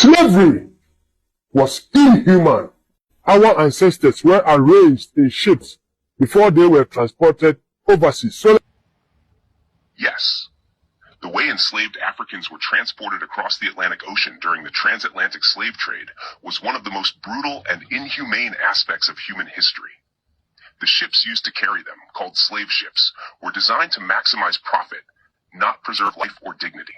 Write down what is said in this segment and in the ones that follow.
Slavery was inhuman. Our ancestors were arranged in ships before they were transported overseas. Yes. The way enslaved Africans were transported across the Atlantic Ocean during the transatlantic slave trade was one of the most brutal and inhumane aspects of human history. The ships used to carry them, called slave ships, were designed to maximize profit, not preserve life or dignity.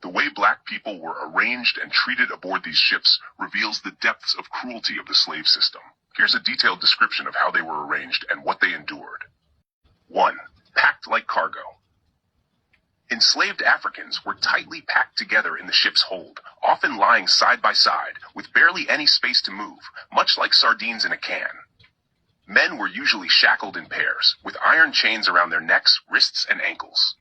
The way black people were arranged and treated aboard these ships reveals the depths of cruelty of the slave system. Here's a detailed description of how they were arranged and what they endured. 1. Packed like cargo. Enslaved Africans were tightly packed together in the ship's hold, often lying side by side, with barely any space to move, much like sardines in a can. Men were usually shackled in pairs, with iron chains around their necks, wrists, and ankles.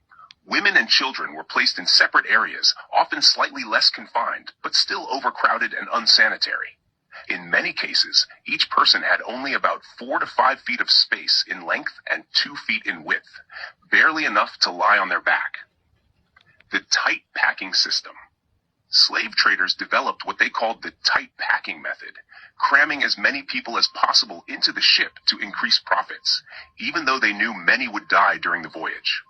Women and children were placed in separate areas, often slightly less confined, but still overcrowded and unsanitary. In many cases, each person had only about 4 to 5 feet of space in length and 2 feet in width, barely enough to lie on their back. The tight packing system. Slave traders developed what they called the tight packing method, cramming as many people as possible into the ship to increase profits, even though they knew many would die during the voyage.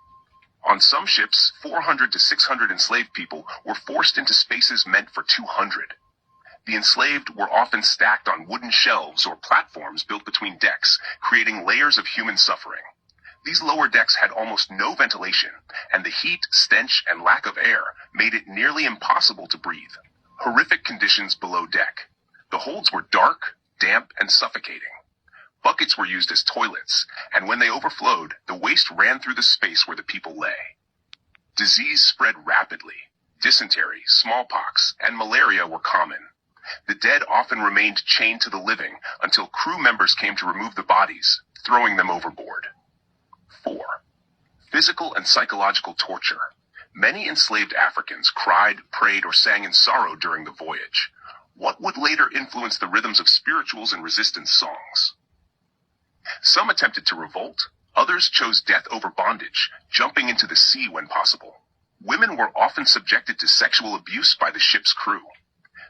On some ships, 400 to 600 enslaved people were forced into spaces meant for 200. The enslaved were often stacked on wooden shelves or platforms built between decks, creating layers of human suffering. These lower decks had almost no ventilation, and the heat, stench, and lack of air made it nearly impossible to breathe. Horrific conditions below deck. The holds were dark, damp, and suffocating. Buckets were used as toilets, and when they overflowed, the waste ran through the space where the people lay. Disease spread rapidly. Dysentery, smallpox, and malaria were common. The dead often remained chained to the living until crew members came to remove the bodies, throwing them overboard. 4. Physical and psychological torture. Many enslaved Africans cried, prayed, or sang in sorrow during the voyage, what would later influence the rhythms of spirituals and resistance songs. Some attempted to revolt, others chose death over bondage, jumping into the sea when possible. Women were often subjected to sexual abuse by the ship's crew.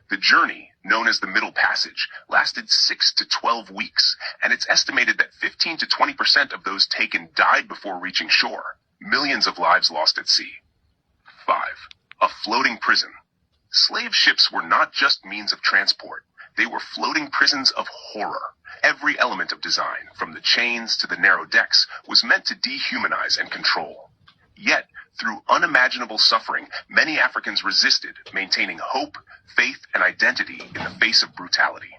The journey, known as the Middle Passage, lasted 6 to 12 weeks, and it's estimated that 15 to 20% of those taken died before reaching shore. Millions of lives lost at sea. 5. A floating prison. Slave ships were not just means of transport. They were floating prisons of horror. Every element of design, from the chains to the narrow decks, was meant to dehumanize and control. Yet, through unimaginable suffering, many Africans resisted, maintaining hope, faith, and identity in the face of brutality.